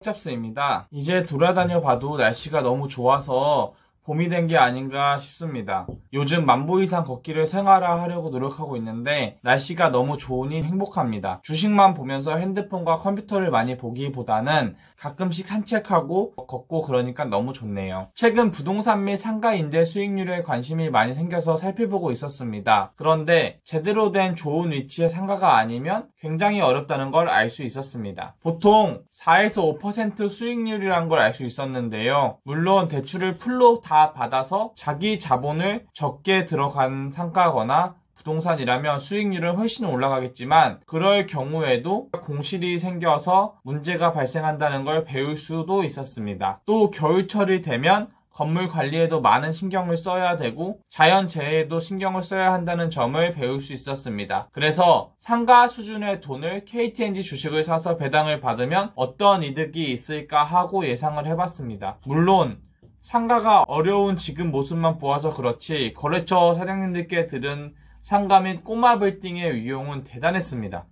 잡스입니다. 이제 돌아다녀 봐도 날씨가 너무 좋아서 봄이 된 게 아닌가 싶습니다. 요즘 10,000보 이상 걷기를 생활화하려고 노력하고 있는데 날씨가 너무 좋으니 행복합니다. 주식만 보면서 핸드폰과 컴퓨터를 많이 보기보다는 가끔씩 산책하고 걷고 그러니까 너무 좋네요. 최근 부동산 및 상가 임대 수익률에 관심이 많이 생겨서 살펴보고 있었습니다. 그런데 제대로 된 좋은 위치의 상가가 아니면 굉장히 어렵다는 걸 알 수 있었습니다. 보통 4에서 5% 수익률이란 걸 알 수 있었는데요. 물론 대출을 풀로 다 받아서 자기 자본을 적게 들어간 상가거나 부동산이라면 수익률은 훨씬 올라가겠지만 그럴 경우에도 공실이 생겨서 문제가 발생한다는 걸 배울 수도 있었습니다. 또 겨울철이 되면 건물 관리에도 많은 신경을 써야 되고 자연재해에도 신경을 써야 한다는 점을 배울 수 있었습니다. 그래서 상가 수준의 돈을 KTNG 주식을 사서 배당을 받으면 어떤 이득이 있을까 하고 예상을 해봤습니다. 물론 상가가 어려운 지금 모습만 보아서 그렇지 거래처 사장님들께 들은 상가 및 꼬마 빌딩의 위용은 대단했습니다.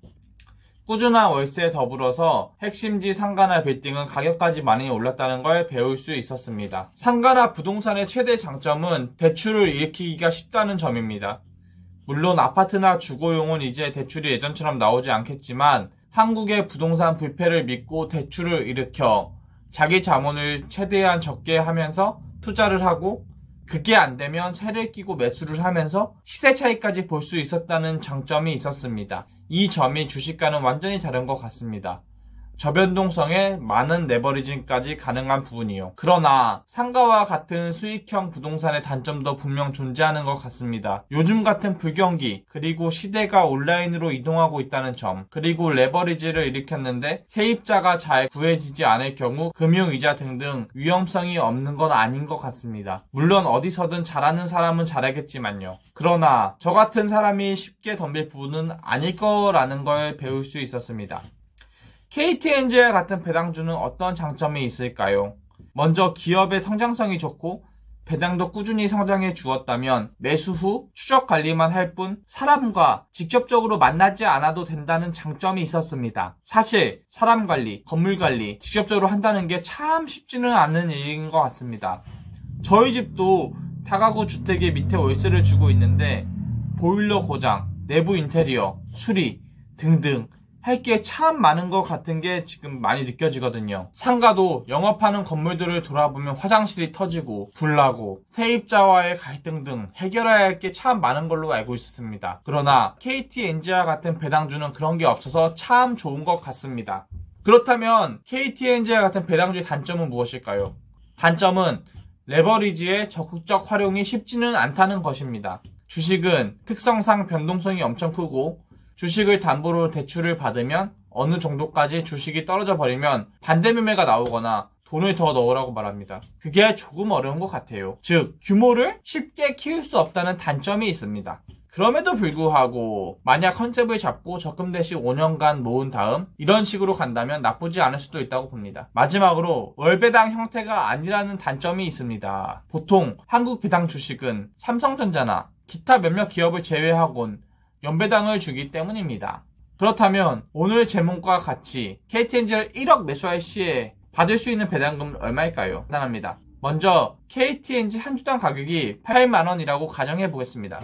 꾸준한 월세에 더불어서 핵심지 상가나 빌딩은 가격까지 많이 올랐다는 걸 배울 수 있었습니다. 상가나 부동산의 최대 장점은 대출을 일으키기가 쉽다는 점입니다. 물론 아파트나 주거용은 이제 대출이 예전처럼 나오지 않겠지만 한국의 부동산 불패를 믿고 대출을 일으켜 자기 자본을 최대한 적게 하면서 투자를 하고 그게 안 되면 세를 끼고 매수를 하면서 시세 차이까지 볼 수 있었다는 장점이 있었습니다. 이 점이 주식과는 완전히 다른 것 같습니다. 저변동성에 많은 레버리징까지 가능한 부분이요. 그러나 상가와 같은 수익형 부동산의 단점도 분명 존재하는 것 같습니다. 요즘 같은 불경기, 그리고 시대가 온라인으로 이동하고 있다는 점, 그리고 레버리지를 일으켰는데 세입자가 잘 구해지지 않을 경우 금융이자 등등 위험성이 없는 건 아닌 것 같습니다. 물론 어디서든 잘하는 사람은 잘하겠지만요. 그러나 저 같은 사람이 쉽게 덤빌 부분은 아닐 거라는 걸 배울 수 있었습니다. KTNG와 같은 배당주는 어떤 장점이 있을까요? 먼저 기업의 성장성이 좋고 배당도 꾸준히 성장해 주었다면 매수 후 추적 관리만 할 뿐 사람과 직접적으로 만나지 않아도 된다는 장점이 있었습니다. 사실 사람 관리, 건물 관리 직접적으로 한다는 게 참 쉽지는 않은 일인 것 같습니다. 저희 집도 다가구 주택의 밑에 월세를 주고 있는데 보일러 고장, 내부 인테리어, 수리 등등 할 게 참 많은 것 같은 게 지금 많이 느껴지거든요. 상가도 영업하는 건물들을 돌아보면 화장실이 터지고 불나고 세입자와의 갈등 등 해결해야 할 게 참 많은 걸로 알고 있습니다. 그러나 KTNG와 같은 배당주는 그런 게 없어서 참 좋은 것 같습니다. 그렇다면 KTNG와 같은 배당주의 단점은 무엇일까요? 단점은 레버리지의 적극적 활용이 쉽지는 않다는 것입니다. 주식은 특성상 변동성이 엄청 크고 주식을 담보로 대출을 받으면 어느 정도까지 주식이 떨어져 버리면 반대 매매가 나오거나 돈을 더 넣으라고 말합니다. 그게 조금 어려운 것 같아요. 즉, 규모를 쉽게 키울 수 없다는 단점이 있습니다. 그럼에도 불구하고 만약 컨셉을 잡고 적금 대시 5년간 모은 다음 이런 식으로 간다면 나쁘지 않을 수도 있다고 봅니다. 마지막으로 월배당 형태가 아니라는 단점이 있습니다. 보통 한국 배당 주식은 삼성전자나 기타 몇몇 기업을 제외하곤 연배당을 주기 때문입니다. 그렇다면 오늘 제목과 같이 KTNG를 1억 매수할 시에 받을 수 있는 배당금은 얼마일까요? 간단합니다. 먼저 KTNG 한 주당 가격이 8만원이라고 가정해 보겠습니다.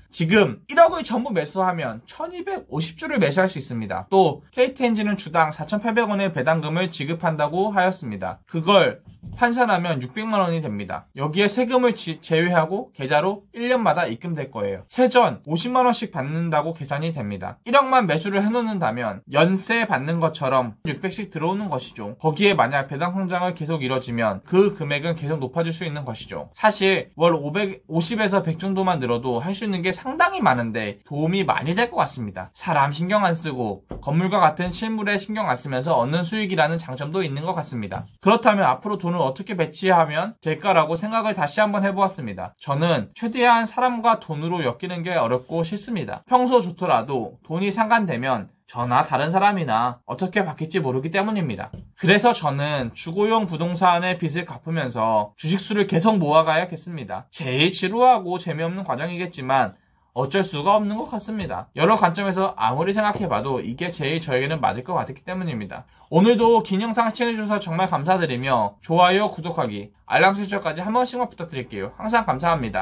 지금 1억을 전부 매수하면 1250주를 매수할 수 있습니다. 또 KTNG는 주당 4,800원의 배당금을 지급한다고 하였습니다. 그걸 환산하면 600만원이 됩니다. 여기에 세금을 제외하고 계좌로 1년마다 입금될 거예요. 세전 50만원씩 받는다고 계산이 됩니다. 1억만 매수를 해놓는다면 연세 받는 것처럼 600씩 들어오는 것이죠. 거기에 만약 배당 성장을 계속 이뤄지면 그 금액은 계속 높아질 수 있는 것이죠. 사실 월 50에서 100 정도만 늘어도 할 수 있는 게 상당히 많은데 도움이 많이 될 것 같습니다. 사람 신경 안 쓰고 건물과 같은 실물에 신경 안 쓰면서 얻는 수익이라는 장점도 있는 것 같습니다. 그렇다면 앞으로 돈을 어떻게 배치하면 될까라고 생각을 다시 한번 해보았습니다. 저는 최대한 사람과 돈으로 엮이는 게 어렵고 싫습니다. 평소 좋더라도 돈이 상관되면 저나 다른 사람이나 어떻게 바뀔지 모르기 때문입니다. 그래서 저는 주거용 부동산의 빚을 갚으면서 주식수를 계속 모아가야겠습니다. 제일 지루하고 재미없는 과정이겠지만 어쩔 수가 없는 것 같습니다. 여러 관점에서 아무리 생각해봐도 이게 제일 저에게는 맞을 것 같았기 때문입니다. 오늘도 긴 영상 시청해주셔서 정말 감사드리며 좋아요, 구독하기, 알람 설정까지 한 번씩만 부탁드릴게요. 항상 감사합니다.